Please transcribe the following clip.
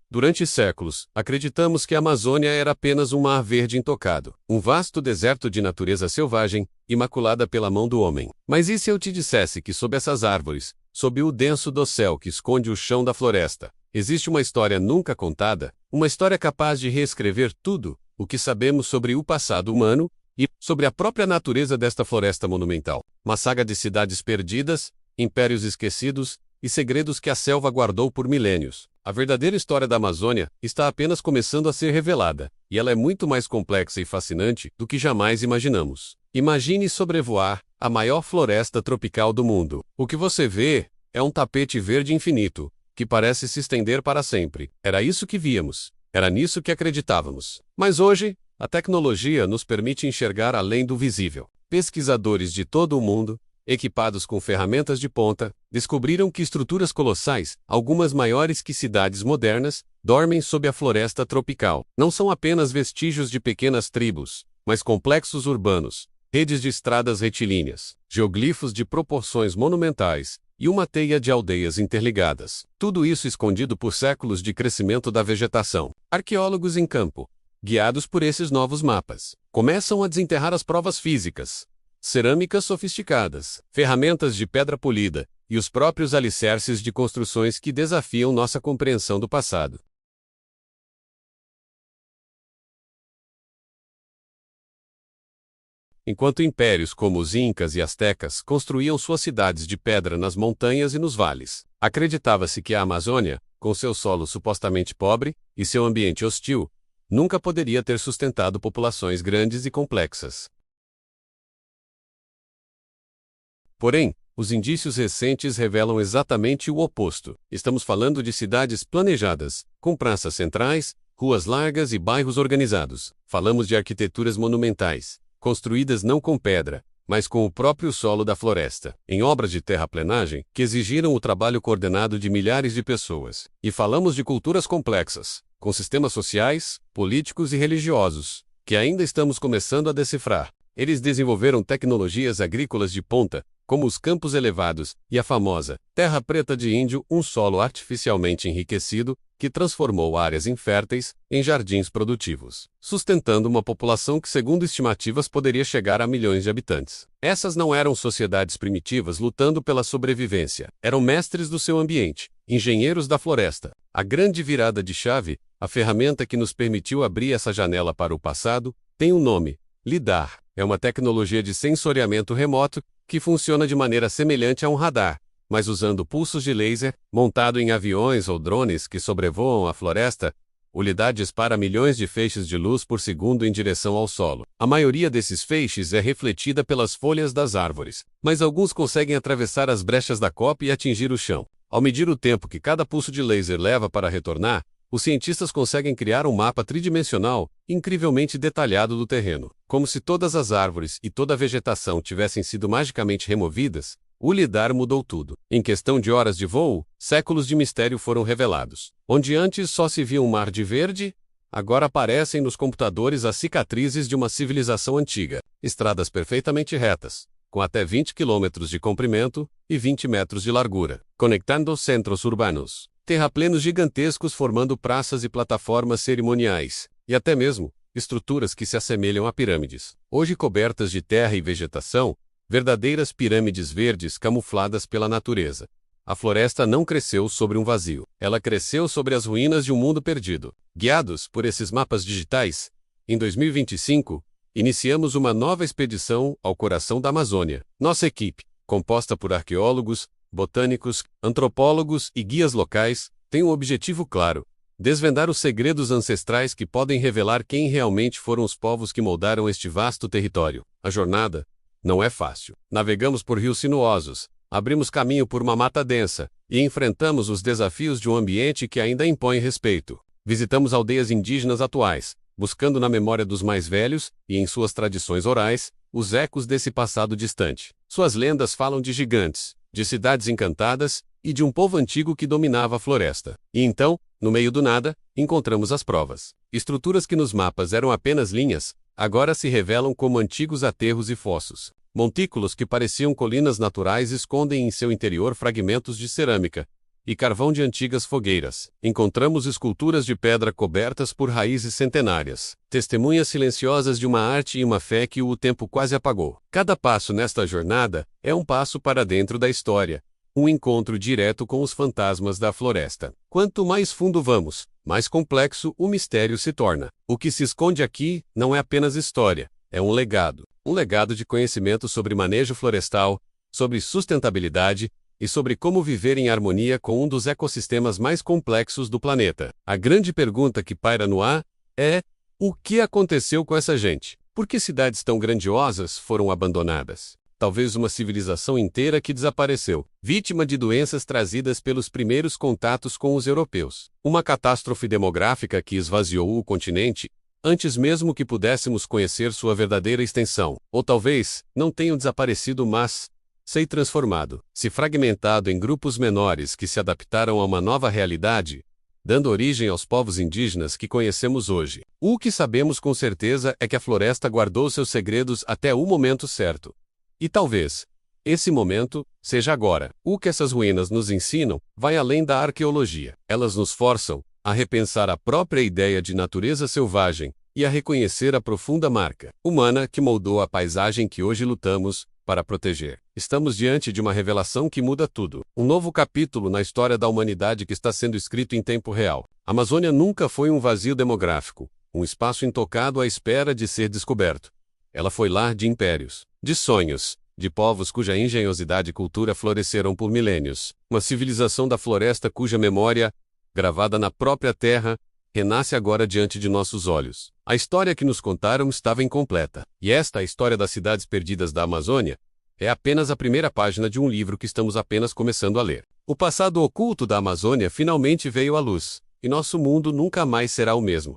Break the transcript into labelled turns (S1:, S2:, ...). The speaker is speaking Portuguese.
S1: Durante séculos, acreditamos que a Amazônia era apenas um mar verde intocado, um vasto deserto de natureza selvagem, imaculada pela mão do homem. Mas e se eu te dissesse que sob essas árvores, sob o denso dossel que esconde o chão da floresta, existe uma história nunca contada, uma história capaz de reescrever tudo o que sabemos sobre o passado humano e sobre a própria natureza desta floresta monumental? Uma saga de cidades perdidas, impérios esquecidos e segredos que a selva guardou por milênios. A verdadeira história da Amazônia está apenas começando a ser revelada, e ela é muito mais complexa e fascinante do que jamais imaginamos. Imagine sobrevoar a maior floresta tropical do mundo. O que você vê é um tapete verde infinito, que parece se estender para sempre. Era isso que víamos. Era nisso que acreditávamos. Mas hoje, a tecnologia nos permite enxergar além do visível. Pesquisadores de todo o mundo, equipados com ferramentas de ponta, descobriram que estruturas colossais, algumas maiores que cidades modernas, dormem sob a floresta tropical. Não são apenas vestígios de pequenas tribos, mas complexos urbanos, redes de estradas retilíneas, geoglifos de proporções monumentais e uma teia de aldeias interligadas. Tudo isso escondido por séculos de crescimento da vegetação. Arqueólogos em campo, guiados por esses novos mapas, começam a desenterrar as provas físicas, cerâmicas sofisticadas, ferramentas de pedra polida e os próprios alicerces de construções que desafiam nossa compreensão do passado. Enquanto impérios como os Incas e Astecas construíam suas cidades de pedra nas montanhas e nos vales, acreditava-se que a Amazônia, com seu solo supostamente pobre e seu ambiente hostil, nunca poderia ter sustentado populações grandes e complexas. Porém, os indícios recentes revelam exatamente o oposto. Estamos falando de cidades planejadas, com praças centrais, ruas largas e bairros organizados. Falamos de arquiteturas monumentais, construídas não com pedra, mas com o próprio solo da floresta, em obras de terraplenagem que exigiram o trabalho coordenado de milhares de pessoas. E falamos de culturas complexas, com sistemas sociais, políticos e religiosos, que ainda estamos começando a decifrar. Eles desenvolveram tecnologias agrícolas de ponta, como os campos elevados e a famosa terra preta de índio, um solo artificialmente enriquecido que transformou áreas inférteis em jardins produtivos, sustentando uma população que, segundo estimativas, poderia chegar a milhões de habitantes. Essas não eram sociedades primitivas lutando pela sobrevivência, eram mestres do seu ambiente, engenheiros da floresta. A grande virada de chave, a ferramenta que nos permitiu abrir essa janela para o passado, tem um nome: LIDAR. É uma tecnologia de sensoriamento remoto que funciona de maneira semelhante a um radar, mas usando pulsos de laser, montado em aviões ou drones que sobrevoam a floresta. O LIDAR dispara milhões de feixes de luz por segundo em direção ao solo. A maioria desses feixes é refletida pelas folhas das árvores, mas alguns conseguem atravessar as brechas da copa e atingir o chão. Ao medir o tempo que cada pulso de laser leva para retornar, os cientistas conseguem criar um mapa tridimensional, incrivelmente detalhado do terreno. Como se todas as árvores e toda a vegetação tivessem sido magicamente removidas, o LIDAR mudou tudo. Em questão de horas de voo, séculos de mistério foram revelados. Onde antes só se via um mar de verde, agora aparecem nos computadores as cicatrizes de uma civilização antiga. Estradas perfeitamente retas, com até 20 km de comprimento e 20 metros de largura, conectando centros urbanos. Terraplenos gigantescos formando praças e plataformas cerimoniais, e até mesmo estruturas que se assemelham a pirâmides. Hoje cobertas de terra e vegetação, verdadeiras pirâmides verdes camufladas pela natureza. A floresta não cresceu sobre um vazio, ela cresceu sobre as ruínas de um mundo perdido. Guiados por esses mapas digitais, em 2025, iniciamos uma nova expedição ao coração da Amazônia. Nossa equipe, composta por arqueólogos, botânicos, antropólogos e guias locais, tem um objetivo claro: desvendar os segredos ancestrais que podem revelar quem realmente foram os povos que moldaram este vasto território. A jornada não é fácil. Navegamos por rios sinuosos, abrimos caminho por uma mata densa e enfrentamos os desafios de um ambiente que ainda impõe respeito. Visitamos aldeias indígenas atuais, buscando na memória dos mais velhos e em suas tradições orais os ecos desse passado distante. Suas lendas falam de gigantes, de cidades encantadas e de um povo antigo que dominava a floresta. E então, no meio do nada, encontramos as provas. Estruturas que nos mapas eram apenas linhas, agora se revelam como antigos aterros e fossos. Montículos que pareciam colinas naturais escondem em seu interior fragmentos de cerâmica, e carvão de antigas fogueiras. Encontramos esculturas de pedra cobertas por raízes centenárias, testemunhas silenciosas de uma arte e uma fé que o tempo quase apagou. Cada passo nesta jornada é um passo para dentro da história, um encontro direto com os fantasmas da floresta. Quanto mais fundo vamos, mais complexo o mistério se torna. O que se esconde aqui não é apenas história, é um legado. Um legado de conhecimento sobre manejo florestal, sobre sustentabilidade e sobre como viver em harmonia com um dos ecossistemas mais complexos do planeta. A grande pergunta que paira no ar é: o que aconteceu com essa gente? Por que cidades tão grandiosas foram abandonadas? Talvez uma civilização inteira que desapareceu, vítima de doenças trazidas pelos primeiros contatos com os europeus. Uma catástrofe demográfica que esvaziou o continente antes mesmo que pudéssemos conhecer sua verdadeira extensão. Ou talvez não tenham desaparecido, mas se transformado, se fragmentado em grupos menores que se adaptaram a uma nova realidade, dando origem aos povos indígenas que conhecemos hoje. O que sabemos com certeza é que a floresta guardou seus segredos até o momento certo. E talvez esse momento seja agora. O que essas ruínas nos ensinam vai além da arqueologia. Elas nos forçam a repensar a própria ideia de natureza selvagem e a reconhecer a profunda marca humana que moldou a paisagem que hoje lutamos para proteger. Estamos diante de uma revelação que muda tudo. Um novo capítulo na história da humanidade que está sendo escrito em tempo real. A Amazônia nunca foi um vazio demográfico, um espaço intocado à espera de ser descoberto. Ela foi lar de impérios, de sonhos, de povos cuja engenhosidade e cultura floresceram por milênios. Uma civilização da floresta cuja memória, gravada na própria terra, renasce agora diante de nossos olhos. A história que nos contaram estava incompleta. E esta, a história das cidades perdidas da Amazônia, é apenas a primeira página de um livro que estamos apenas começando a ler. O passado oculto da Amazônia finalmente veio à luz, e nosso mundo nunca mais será o mesmo.